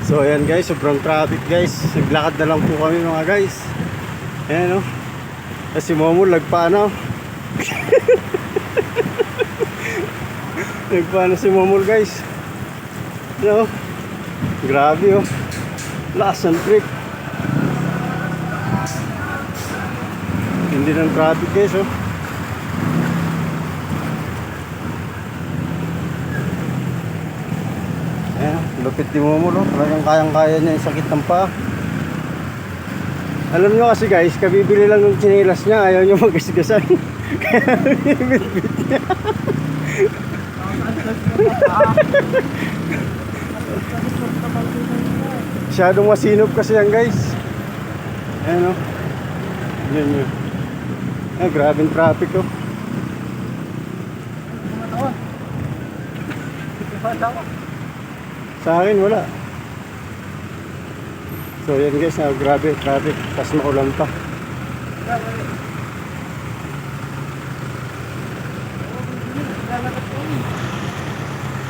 So ayan guys, sobrang traffic guys. Naglakad na lang po kami mga guys. Ayan o. Kasi si Momo lagpaano. Nagpaano si Momo guys. Ayan o. Grabe o. Lakas ng trip. Hindi ng traffic guys o. Ayan, lupit ni Momo no. Talagang kayang-kaya niya yung sakit ng paa. Alam nyo kasi guys, kabibili lang ng tsinelas niya, ayaw nyo magasgasan. Kaya bibit-bit niya. Masyadong masinop kasi yan guys. Ayan o. Yan yun. Ay, grabing traffic o. Sa akin wala. So yan guys, grabe traffic, tas maulan pa.